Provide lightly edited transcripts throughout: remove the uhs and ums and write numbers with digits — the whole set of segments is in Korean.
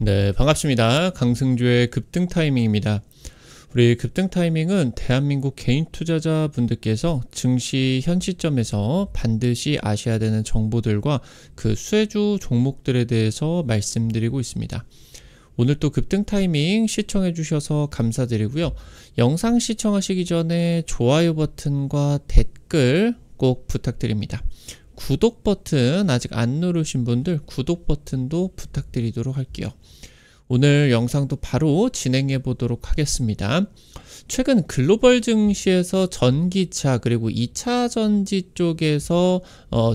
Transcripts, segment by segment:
네, 반갑습니다. 강승주의 급등 타이밍입니다. 우리 급등 타이밍은 대한민국 개인 투자자분들께서 증시 현 시점에서 반드시 아셔야 되는 정보들과 그 수혜주 종목들에 대해서 말씀드리고 있습니다. 오늘 또 급등 타이밍 시청해 주셔서 감사드리고요. 영상 시청하시기 전에 좋아요 버튼과 댓글 꼭 부탁드립니다. 구독 버튼 아직 안 누르신 분들 구독 버튼도 부탁드리도록 할게요. 오늘 영상도 바로 진행해 보도록 하겠습니다. 최근 글로벌 증시에서 전기차 그리고 2차 전지 쪽에서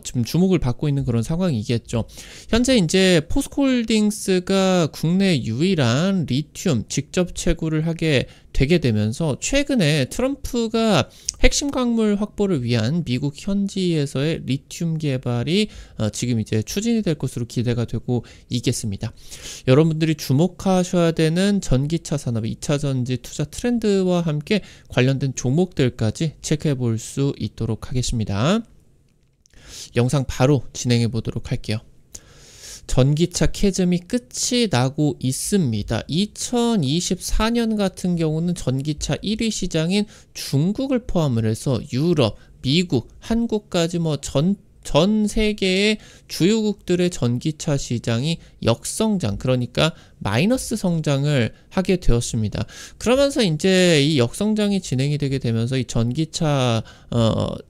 지금 주목을 받고 있는 그런 상황이겠죠. 현재 이제 포스코홀딩스가 국내 유일한 리튬 직접 채굴을 하게 되게 되면서 최근에 트럼프가 핵심 광물 확보를 위한 미국 현지에서의 리튬 개발이 지금 이제 추진이 될 것으로 기대가 되고 있겠습니다. 여러분들이 주목하셔야 되는 전기차 산업 2차 전지 투자 트렌드와 함께 관련된 종목들까지 체크해 볼 수 있도록 하겠습니다. 영상 바로 진행해 보도록 할게요. 전기차 캐즘이 끝이 나고 있습니다. 2024년 같은 경우는 전기차 1위 시장인 중국을 포함을 해서 유럽, 미국, 한국까지 전 세계의 주요국들의 전기차 시장이 역성장, 그러니까 마이너스 성장을 하게 되었습니다. 그러면서 이제 이 역성장이 진행이 되게 되면서 이 전기차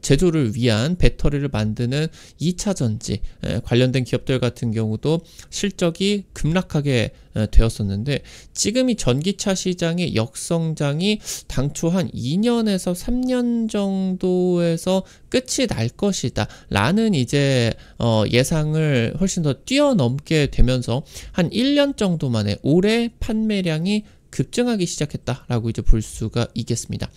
제조를 위한 배터리를 만드는 2차 전지 관련된 기업들 같은 경우도 실적이 급락하게 되었었는데, 지금 이 전기차 시장의 역성장이 당초 한 2년에서 3년 정도에서 끝이 날 것이다 라는 이제 예상을 훨씬 더 뛰어넘게 되면서 한 1년 정도 만에 올해 판매량이 급증하기 시작했다라고 이제 볼 수가 있겠습니다.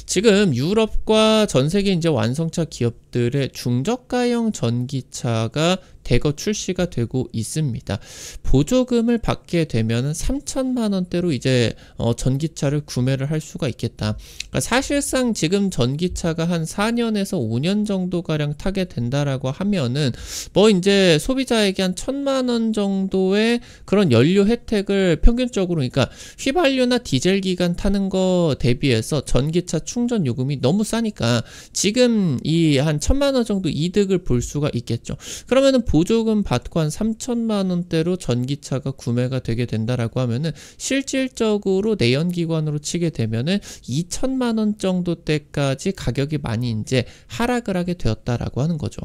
지금 유럽과 전 세계 이제 완성차 기업들의 중저가형 전기차가 대거 출시가 되고 있습니다. 보조금을 받게 되면 3천만 원대로 이제 전기차를 구매를 할 수가 있겠다. 그러니까 사실상 지금 전기차가 한 4년에서 5년 정도 가량 타게 된다라고 하면은 뭐 이제 소비자에게 한 1,000만 원 정도의 그런 연료 혜택을 평균적으로, 그러니까 휘발유나 디젤 기관 타는 거 대비해서 전기차 충전 요금이 너무 싸니까 지금 이 한 1,000만 원 정도 이득을 볼 수가 있겠죠. 그러면은 보조금 받고 한 3천만 원대로 전기차가 구매가 되게 된다라고 하면은 실질적으로 내연기관으로 치게 되면은 2천만 원 정도 때까지 가격이 많이 이제 하락을 하게 되었다라고 하는 거죠.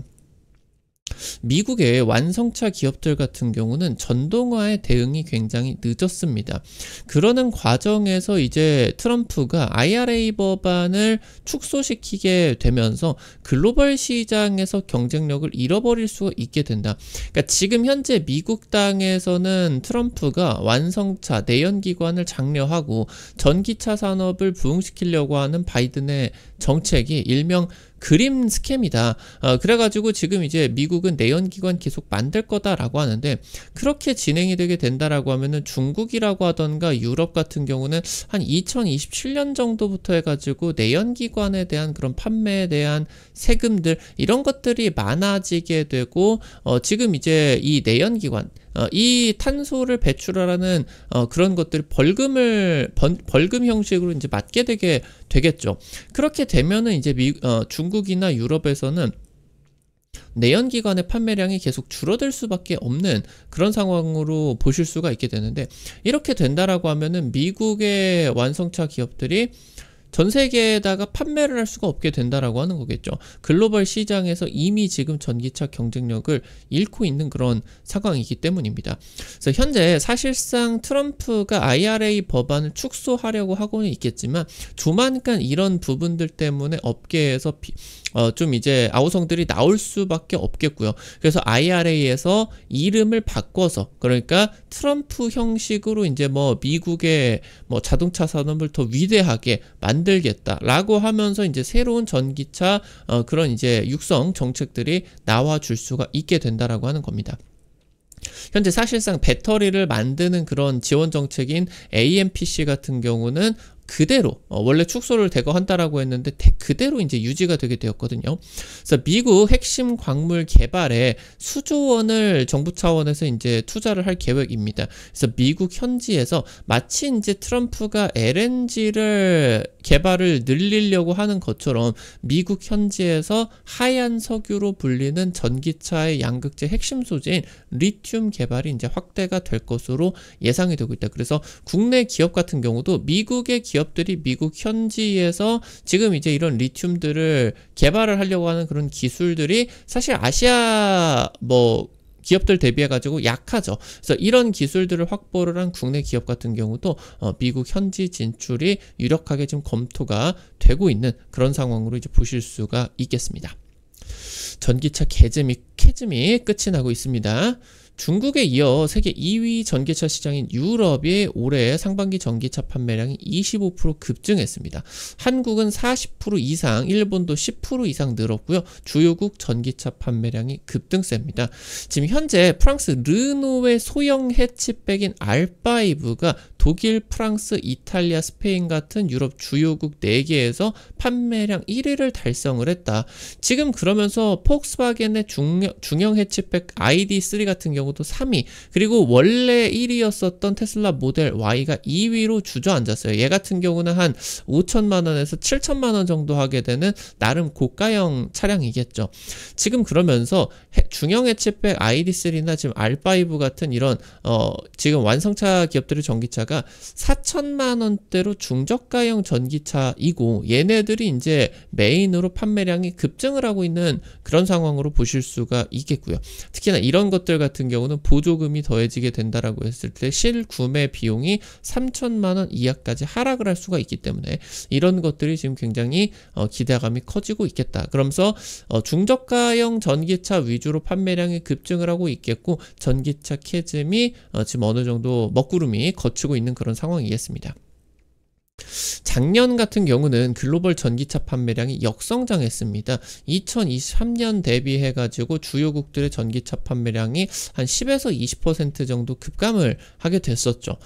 미국의 완성차 기업들 같은 경우는 전동화의 대응이 굉장히 늦었습니다. 그러는 과정에서 이제 트럼프가 IRA 법안을 축소시키게 되면서 글로벌 시장에서 경쟁력을 잃어버릴 수가 있게 된다. 그러니까 지금 현재 미국 땅에서는 트럼프가 완성차, 내연기관을 장려하고 전기차 산업을 부흥시키려고 하는 바이든의 정책이 일명 그림 스캠이다. 그래가지고 지금 이제 미국은 내연기관 계속 만들 거다라고 하는데, 그렇게 진행이 되게 된다라고 하면은 중국이라고 하던가 유럽 같은 경우는 한 2027년 정도부터 해가지고 내연기관에 대한 그런 판매에 대한 세금들 이런 것들이 많아지게 되고, 지금 이제 이 내연기관 이 탄소를 배출하라는 그런 것들 벌금 형식으로 이제 맞게 되겠죠. 그렇게 되면은 이제 중국이나 유럽에서는 내연기관의 판매량이 계속 줄어들 수밖에 없는 그런 상황으로 보실 수가 있게 되는데, 이렇게 된다라고 하면은 미국의 완성차 기업들이 전 세계에다가 판매를 할 수가 없게 된다라고 하는 거겠죠. 글로벌 시장에서 이미 지금 전기차 경쟁력을 잃고 있는 그런 상황이기 때문입니다. 그래서 현재 사실상 트럼프가 IRA 법안을 축소하려고 하고는 있겠지만 조만간 이런 부분들 때문에 업계에서 좀 이제 아우성들이 나올 수밖에 없겠고요. 그래서 IRA에서 이름을 바꿔서, 그러니까 트럼프 형식으로 이제 뭐 미국의 뭐 자동차 산업을 더 위대하게 만들겠다라고 하면서 이제 새로운 전기차 그런 이제 육성 정책들이 나와줄 수가 있게 된다라고 하는 겁니다. 현재 사실상 배터리를 만드는 그런 지원 정책인 AMPC 같은 경우는 그대로 원래 축소를 대거한다라고 했는데 그대로 이제 유지가 되게 되었거든요. 그래서 미국 핵심 광물 개발에 수조 원을 정부 차원에서 이제 투자를 할 계획입니다. 그래서 미국 현지에서 마치 이제 트럼프가 LNG를 개발을 늘리려고 하는 것처럼 미국 현지에서 하얀 석유로 불리는 전기차의 양극재 핵심 소재인 리튬 개발이 이제 확대가 될 것으로 예상이 되고 있다. 그래서 국내 기업 같은 경우도 미국의 기업들이 미국 현지에서 지금 이제 이런 리튬들을 개발을 하려고 하는 그런 기술들이 사실 아시아 기업들 대비해 가지고 약하죠. 그래서 이런 기술들을 확보를 한 국내 기업 같은 경우도 미국 현지 진출이 유력하게 지금 검토가 되고 있는 그런 상황으로 이제 보실 수가 있겠습니다. 전기차 캐즘이 끝이 나고 있습니다. 중국에 이어 세계 2위 전기차 시장인 유럽이 올해 상반기 전기차 판매량이 25% 급증했습니다. 한국은 40% 이상, 일본도 10% 이상 늘었고요. 주요국 전기차 판매량이 급등세입니다. 지금 현재 프랑스 르노의 소형 해치백인 R5가 독일, 프랑스, 이탈리아, 스페인 같은 유럽 주요국 4개에서 판매량 1위를 달성을 했다. 지금 그러면서 폭스바겐의 중형 해치백 ID3 같은 경우도 3위, 그리고 원래 1위였었던 테슬라 모델 Y가 2위로 주저앉았어요. 얘 같은 경우는 한 5천만원에서 7천만원 정도 하게 되는 나름 고가형 차량이겠죠. 지금 그러면서 중형 해치백 ID3나 지금 R5 같은 이런 지금 완성차 기업들의 전기차가 4천만원대로 중저가형 전기차이고, 얘네들이 이제 메인으로 판매량이 급증을 하고 있는 그런 상황으로 보실 수가 있겠고요. 특히나 이런 것들 같은 경우는 보조금이 더해지게 된다라고 했을 때 실구매 비용이 3천만원 이하까지 하락을 할 수가 있기 때문에 이런 것들이 지금 굉장히 기대감이 커지고 있겠다. 그러면서 중저가형 전기차 위주로 판매량이 급증을 하고 있겠고, 전기차 캐즘이 지금 어느 정도 먹구름이 거치고 있는 그런 상황이겠습니다. 작년 같은 경우는 글로벌 전기차 판매량이 역성장했습니다. 2023년 대비해가지고 주요국들의 전기차 판매량이 한 10에서 20% 정도 급감을 하게 됐었죠.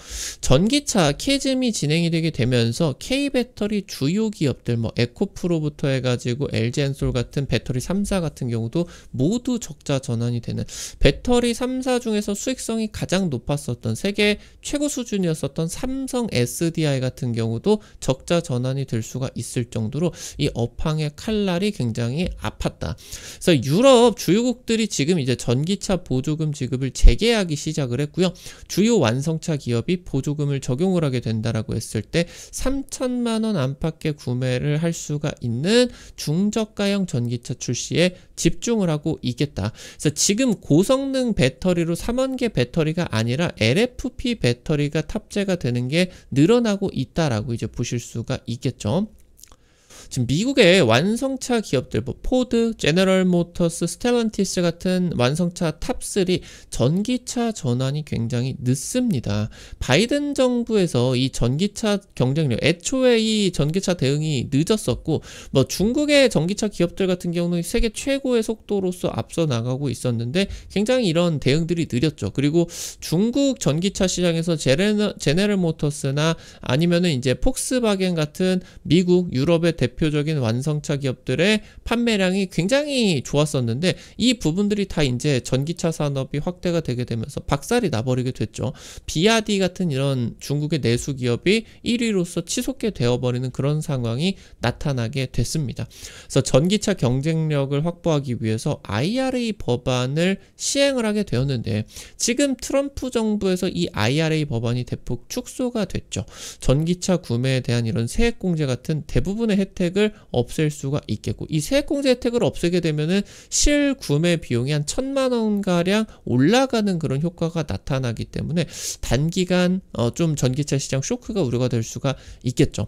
전기차 캐즘이 진행이 되게 되면서 K배터리 주요 기업들 에코프로부터 해가지고 LG엔솔 같은 배터리 3사 같은 경우도 모두 적자 전환이 되는, 배터리 3사 중에서 수익성이 가장 높았었던 세계 최고 수준이었었던 삼성 SDI 같은 경우도 적자 전환이 될 수가 있을 정도로 이 업황의 칼날이 굉장히 아팠다. 그래서 유럽 주요국들이 지금 이제 전기차 보조금 지급을 재개하기 시작을 했고요. 주요 완성차 기업이 보조금을 적용을 하게 된다라고 했을 때 3천만원 안팎의 구매를 할 수가 있는 중저가형 전기차 출시에 집중을 하고 있겠다. 그래서 지금 고성능 배터리로 3원계 배터리가 아니라 LFP 배터리가 탑재가 되는 게 늘어나고 있다라고 이제 보실 수가 있겠죠. 지금 미국의 완성차 기업들 포드, 제너럴 모터스, 스텔란티스 같은 완성차 탑3 전기차 전환이 굉장히 늦습니다. 바이든 정부에서 이 전기차 경쟁력, 애초에 이 전기차 대응이 늦었었고, 중국의 전기차 기업들 같은 경우는 세계 최고의 속도로서 앞서 나가고 있었는데 굉장히 이런 대응들이 느렸죠. 그리고 중국 전기차 시장에서 제너럴 모터스나 아니면은 이제 폭스바겐 같은 미국, 유럽의 대표적인 완성차 기업들의 판매량이 굉장히 좋았었는데 이 부분들이 다 이제 전기차 산업이 확대가 되게 되면서 박살이 나버리게 됐죠. 비아디 같은 이런 중국의 내수 기업이 1위로서 치솟게 되어버리는 그런 상황이 나타나게 됐습니다. 그래서 전기차 경쟁력을 확보하기 위해서 IRA 법안을 시행을 하게 되었는데 지금 트럼프 정부에서 이 IRA 법안이 대폭 축소가 됐죠. 전기차 구매에 대한 이런 세액공제 같은 대부분의 혜택을 없앨 수가 있겠고, 이 세액공제 혜택을 없애게 되면은 실구매 비용이 한 1,000만원 가량 올라가는 그런 효과가 나타나기 때문에 단기간 좀 전기차 시장 쇼크가 우려가 될 수가 있겠죠.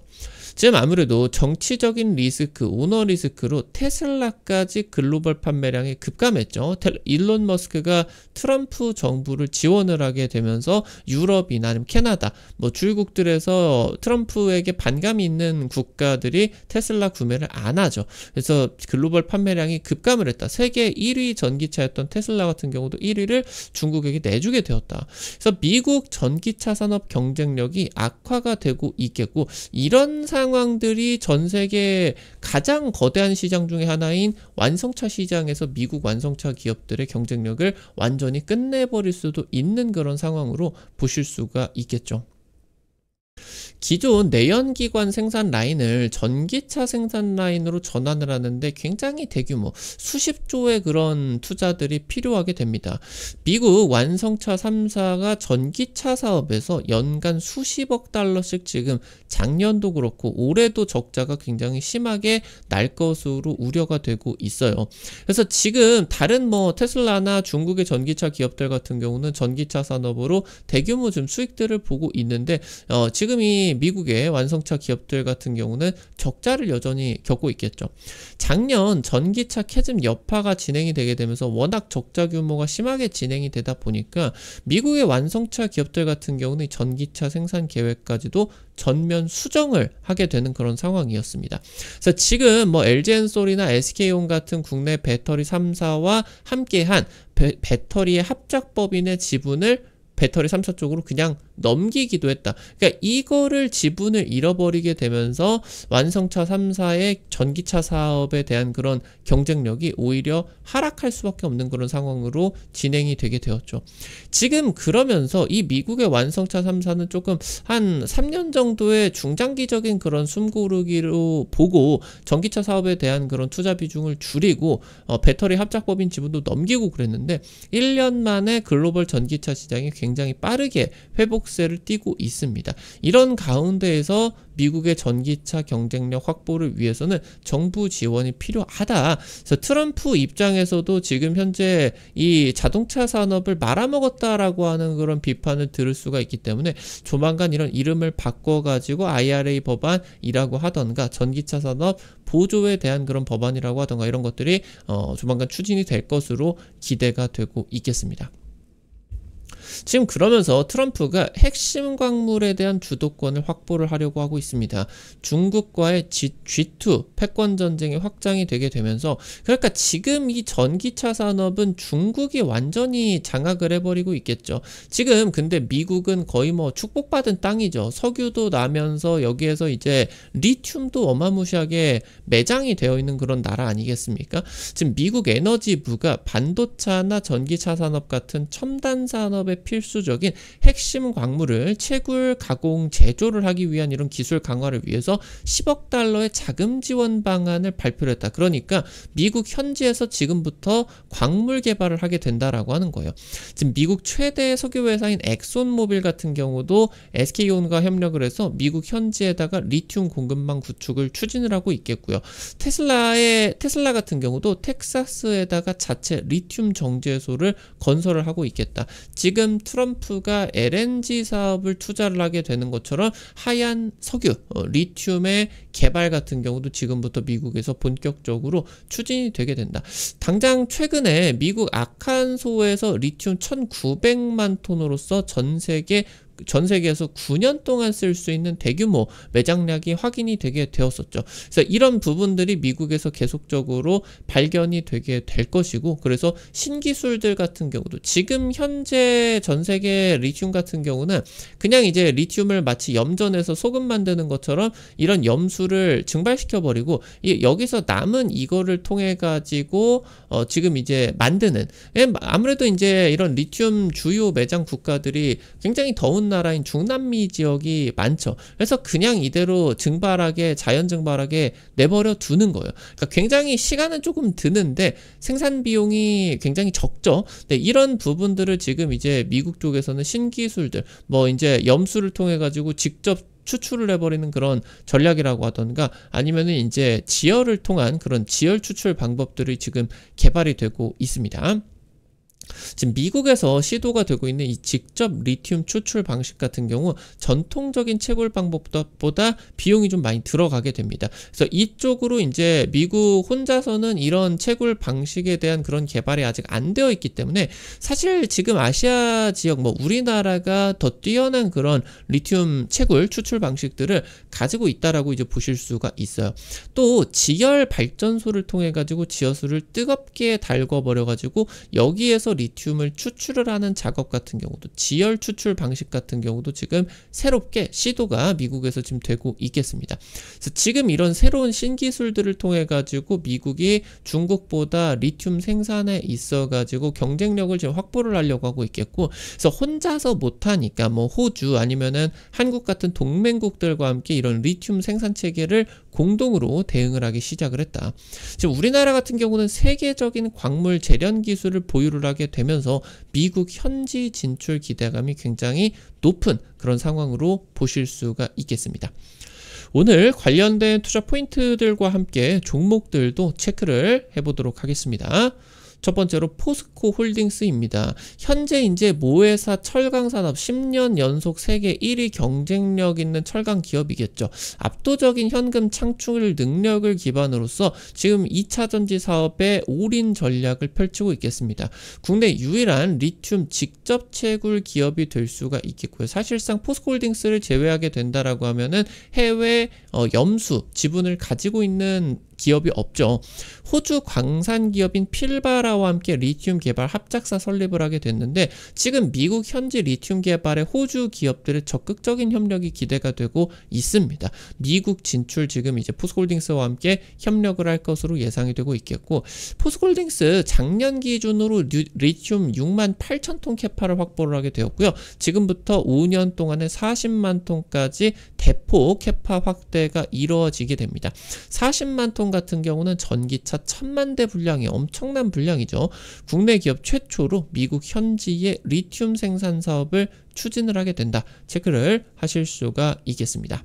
지금 아무래도 정치적인 리스크, 오너 리스크로 테슬라까지 글로벌 판매량이 급감했죠. 일론 머스크가 트럼프 정부를 지원을 하게 되면서 유럽이나 아니면 캐나다, 주요국들에서 트럼프에게 반감이 있는 국가들이 테슬라 테슬라 구매를 안 하죠. 그래서 글로벌 판매량이 급감을 했다. 세계 1위 전기차였던 테슬라 같은 경우도 1위를 중국에게 내주게 되었다. 그래서 미국 전기차 산업 경쟁력이 악화가 되고 있겠고, 이런 상황들이 전 세계 가장 거대한 시장 중에 하나인 완성차 시장에서 미국 완성차 기업들의 경쟁력을 완전히 끝내버릴 수도 있는 그런 상황으로 보실 수가 있겠죠. 기존 내연기관 생산 라인을 전기차 생산 라인으로 전환을 하는데 굉장히 대규모 수십조의 그런 투자들이 필요하게 됩니다. 미국 완성차 3사가 전기차 사업에서 연간 수십억 달러씩 지금 작년도 그렇고 올해도 적자가 굉장히 심하게 날 것으로 우려가 되고 있어요. 그래서 지금 다른 테슬라나 중국의 전기차 기업들 같은 경우는 전기차 산업으로 대규모 좀 수익들을 보고 있는데, 지금 이 미국의 완성차 기업들 같은 경우는 적자를 여전히 겪고 있겠죠. 작년 전기차 캐즘 여파가 진행이 되게 되면서 워낙 적자 규모가 심하게 진행이 되다 보니까 미국의 완성차 기업들 같은 경우는 전기차 생산 계획까지도 전면 수정을 하게 되는 그런 상황이었습니다. 그래서 지금 LG엔솔이나 SK온 같은 국내 배터리 3사와 함께한 배터리의 합작법인의 지분을 배터리 3사 쪽으로 그냥 넘기기도 했다. 그러니까 이거를 지분을 잃어버리게 되면서 완성차 3사의 전기차 사업에 대한 그런 경쟁력이 오히려 하락할 수밖에 없는 그런 상황으로 진행이 되게 되었죠. 지금 그러면서 이 미국의 완성차 3사는 조금 한 3년 정도의 중장기적인 그런 숨고르기로 보고 전기차 사업에 대한 그런 투자 비중을 줄이고 배터리 합작법인 지분도 넘기고 그랬는데 1년 만에 글로벌 전기차 시장이 굉장히 빠르게 회복세를 띠고 있습니다. 이런 가운데에서 미국의 전기차 경쟁력 확보를 위해서는 정부 지원이 필요하다. 그래서 트럼프 입장에서도 지금 현재 이 자동차 산업을 말아먹었다라고 하는 그런 비판을 들을 수가 있기 때문에 조만간 이런 이름을 바꿔가지고 IRA 법안이라고 하던가 전기차 산업 보조에 대한 그런 법안이라고 하던가 이런 것들이 조만간 추진이 될 것으로 기대가 되고 있겠습니다. 지금 그러면서 트럼프가 핵심 광물에 대한 주도권을 확보를 하려고 하고 있습니다. 중국과의 G2 패권 전쟁이 확장이 되게 되면서, 그러니까 지금 이 전기차 산업은 중국이 완전히 장악을 해버리고 있겠죠. 지금 근데 미국은 거의 축복받은 땅이죠. 석유도 나면서 여기에서 이제 리튬도 어마무시하게 매장이 되어 있는 그런 나라 아니겠습니까? 지금 미국 에너지부가 반도체나 전기차 산업 같은 첨단 산업의 필수적인 핵심 광물을 채굴, 가공, 제조를 하기 위한 이런 기술 강화를 위해서 10억 달러의 자금 지원 방안을 발표를 했다. 그러니까 미국 현지에서 지금부터 광물 개발을 하게 된다라고 하는 거예요. 지금 미국 최대 석유 회사인 엑손모빌 같은 경우도 SK온과 협력을 해서 미국 현지에다가 리튬 공급망 구축을 추진을 하고 있겠고요. 테슬라 같은 경우도 텍사스에다가 자체 리튬 정제소를 건설을 하고 있겠다. 지금 트럼프가 LNG 사업을 투자를 하게 되는 것처럼 하얀 석유, 리튬의 개발 같은 경우도 지금부터 미국에서 본격적으로 추진이 되게 된다. 당장 최근에 미국 아칸소에서 리튬 1900만 톤으로서 전 세계에서 9년 동안 쓸 수 있는 대규모 매장량이 확인이 되게 되었었죠. 그래서 이런 부분들이 미국에서 계속적으로 발견이 되게 될 것이고, 그래서 신기술들 같은 경우도 지금 현재 전 세계 리튬 같은 경우는 그냥 이제 리튬을 마치 염전에서 소금 만드는 것처럼 이런 염수를 증발시켜버리고 여기서 남은 이거를 통해 가지고 지금 이제 만드는, 아무래도 이제 이런 리튬 주요 매장 국가들이 굉장히 더운 나라인 중남미 지역이 많죠. 그래서 그냥 이대로 자연 증발하게 내버려 두는 거예요. 그러니까 굉장히 시간은 조금 드는데 생산 비용이 굉장히 적죠. 네, 이런 부분들을 지금 이제 미국 쪽에서는 신기술들, 이제 염수를 통해 가지고 직접 추출을 해버리는 그런 전략이라고 하던가, 아니면은 이제 지열을 통한 그런 지열 추출 방법들이 지금 개발이 되고 있습니다. 지금 미국에서 시도가 되고 있는 이 직접 리튬 추출 방식 같은 경우 전통적인 채굴 방법보다 비용이 좀 많이 들어가게 됩니다. 그래서 이쪽으로 이제 미국 혼자서는 이런 채굴 방식에 대한 그런 개발이 아직 안 되어 있기 때문에 사실 지금 아시아 지역 뭐 우리나라가 더 뛰어난 그런 리튬 채굴 추출 방식들을 가지고 있다라고 이제 보실 수가 있어요. 또 지열 발전소를 통해 가지고 지하수를 뜨겁게 달궈버려 가지고 여기에서 리튬을 추출을 하는 작업 같은 경우도 지열 추출 방식 같은 경우도 지금 새롭게 시도가 미국에서 지금 되고 있겠습니다. 그래서 지금 이런 새로운 신기술들을 통해 가지고 미국이 중국보다 리튬 생산에 있어 가지고 경쟁력을 지금 확보를 하려고 하고 있겠고, 그래서 혼자서 못하니까 뭐 호주 아니면은 한국 같은 동맹국들과 함께 이런 리튬 생산 체계를 공동으로 대응을 하기 시작을 했다. 지금 우리나라 같은 경우는 세계적인 광물 재련 기술을 보유를 하게 되면서 미국 현지 진출 기대감이 굉장히 높은 그런 상황으로 보실 수가 있겠습니다. 오늘 관련된 투자 포인트들과 함께 종목들도 체크를 해보도록 하겠습니다. 첫 번째로 포스코 홀딩스입니다. 현재 이제 모회사 철강 산업 10년 연속 세계 1위 경쟁력 있는 철강 기업이겠죠. 압도적인 현금 창출 능력을 기반으로서 지금 2차 전지 사업에 올인 전략을 펼치고 있겠습니다. 국내 유일한 리튬 직접 채굴 기업이 될 수가 있겠고요. 사실상 포스코 홀딩스를 제외하게 된다라고 하면은 해외 염수 지분을 가지고 있는 기업이 없죠. 호주 광산 기업인 필바라와 함께 리튬 개발 합작사 설립을 하게 됐는데 지금 미국 현지 리튬 개발에 호주 기업들의 적극적인 협력이 기대가 되고 있습니다. 미국 진출 지금 이제 포스코홀딩스와 함께 협력을 할 것으로 예상이 되고 있겠고, 포스코홀딩스 작년 기준으로 리튬 6만 8천 톤 캐파를 확보를 하게 되었고요. 지금부터 5년 동안에 40만 톤까지 대폭 캐파 확대가 이루어지게 됩니다. 40만 톤 같은 경우는 전기차 1000만 대 분량이 엄청난 분량이죠. 국내 기업 최초로 미국 현지의 리튬 생산 사업을 추진을 하게 된다. 체크를 하실 수가 있겠습니다.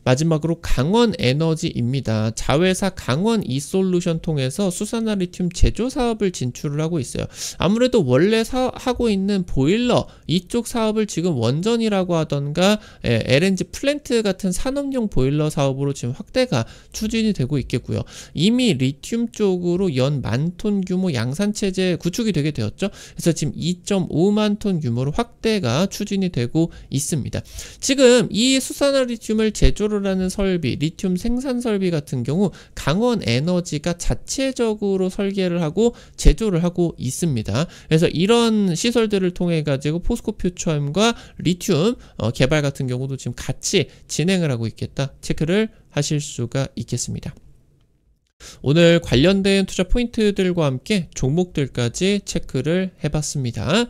마지막으로 강원에너지입니다. 자회사 강원 이솔루션 통해서 수산화 리튬 제조 사업을 진출을 하고 있어요. 아무래도 원래 하고 있는 보일러 이쪽 사업을 지금 원전이라고 하던가 LNG 플랜트 같은 산업용 보일러 사업으로 지금 확대가 추진이 되고 있겠고요. 이미 리튬 쪽으로 연 10,000톤 규모 양산체제 구축이 되게 되었죠. 그래서 지금 2.5만 톤 규모로 확대가 추진이 되고 있습니다. 지금 이 수산화 리튬을 제조를 하는 설비, 리튬 생산 설비 같은 경우 강원에너지가 자체적으로 설계를 하고 제조를 하고 있습니다. 그래서 이런 시설들을 통해 가지고 포스코퓨처엠과 리튬 개발 같은 경우도 지금 같이 진행을 하고 있겠다. 체크를 하실 수가 있겠습니다. 오늘 관련된 투자 포인트들과 함께 종목들까지 체크를 해봤습니다.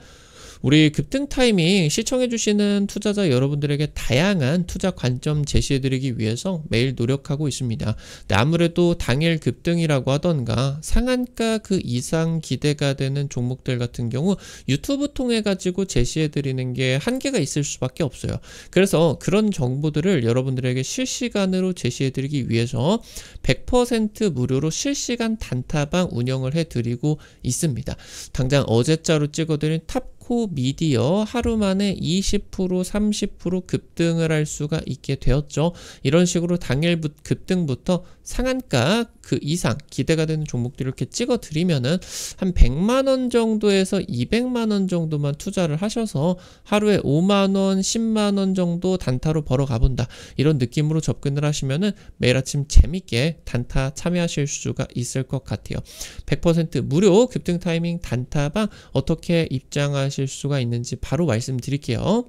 우리 급등 타이밍 시청해주시는 투자자 여러분들에게 다양한 투자 관점 제시해드리기 위해서 매일 노력하고 있습니다. 아무래도 당일 급등이라고 하던가 상한가 그 이상 기대가 되는 종목들 같은 경우 유튜브 통해 가지고 제시해드리는 게 한계가 있을 수밖에 없어요. 그래서 그런 정보들을 여러분들에게 실시간으로 제시해드리기 위해서 100% 무료로 실시간 단타방 운영을 해드리고 있습니다. 당장 어제자로 찍어드린 탑코 미디어 하루 만에 20% 30% 급등을 할 수가 있게 되었죠. 이런 식으로 당일 급등부터 상한가 그 이상 기대가 되는 종목들을 이렇게 찍어 드리면은 한 100만원 정도에서 200만원 정도만 투자를 하셔서 하루에 5만원 10만원 정도 단타로 벌어 가본다, 이런 느낌으로 접근을 하시면은 매일 아침 재밌게 단타 참여하실 수가 있을 것 같아요. 100% 무료 급등 타이밍 단타방 어떻게 입장하실 수가 있는지 바로 말씀드릴게요.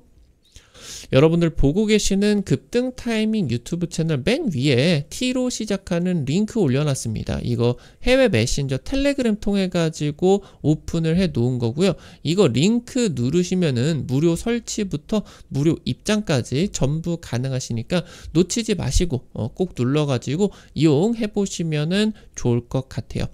여러분들 보고 계시는 급등 타이밍 유튜브 채널 맨 위에 T로 시작하는 링크 올려놨습니다. 이거 해외 메신저 텔레그램 통해 가지고 오픈을 해 놓은 거고요. 이거 링크 누르시면은 무료 설치부터 무료 입장까지 전부 가능하시니까 놓치지 마시고 꼭 눌러가지고 이용해 보시면은 좋을 것 같아요.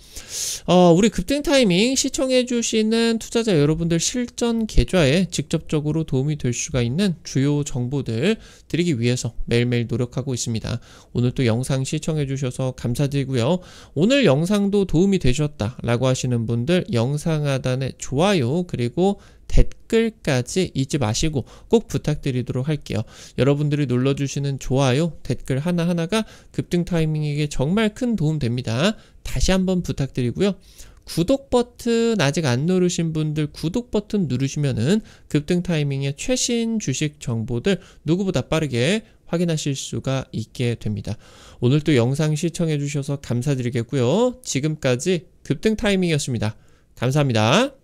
우리 급등 타이밍 시청해 주시는 투자자 여러분들 실전 계좌에 직접적으로 도움이 될 수가 있는 주요 유료 정보들 드리기 위해서 매일매일 노력하고 있습니다. 오늘 또 영상 시청해 주셔서 감사드리고요. 오늘 영상도 도움이 되셨다라고 하시는 분들 영상 하단에 좋아요 그리고 댓글까지 잊지 마시고 꼭 부탁드리도록 할게요. 여러분들이 눌러주시는 좋아요, 댓글 하나하나가 급등 타이밍에게 정말 큰 도움 됩니다. 다시 한번 부탁드리고요. 구독 버튼 아직 안 누르신 분들 구독 버튼 누르시면은 급등 타이밍의 최신 주식 정보들 누구보다 빠르게 확인하실 수가 있게 됩니다. 오늘 또 영상 시청해 주셔서 감사드리겠고요. 지금까지 급등 타이밍이었습니다. 감사합니다.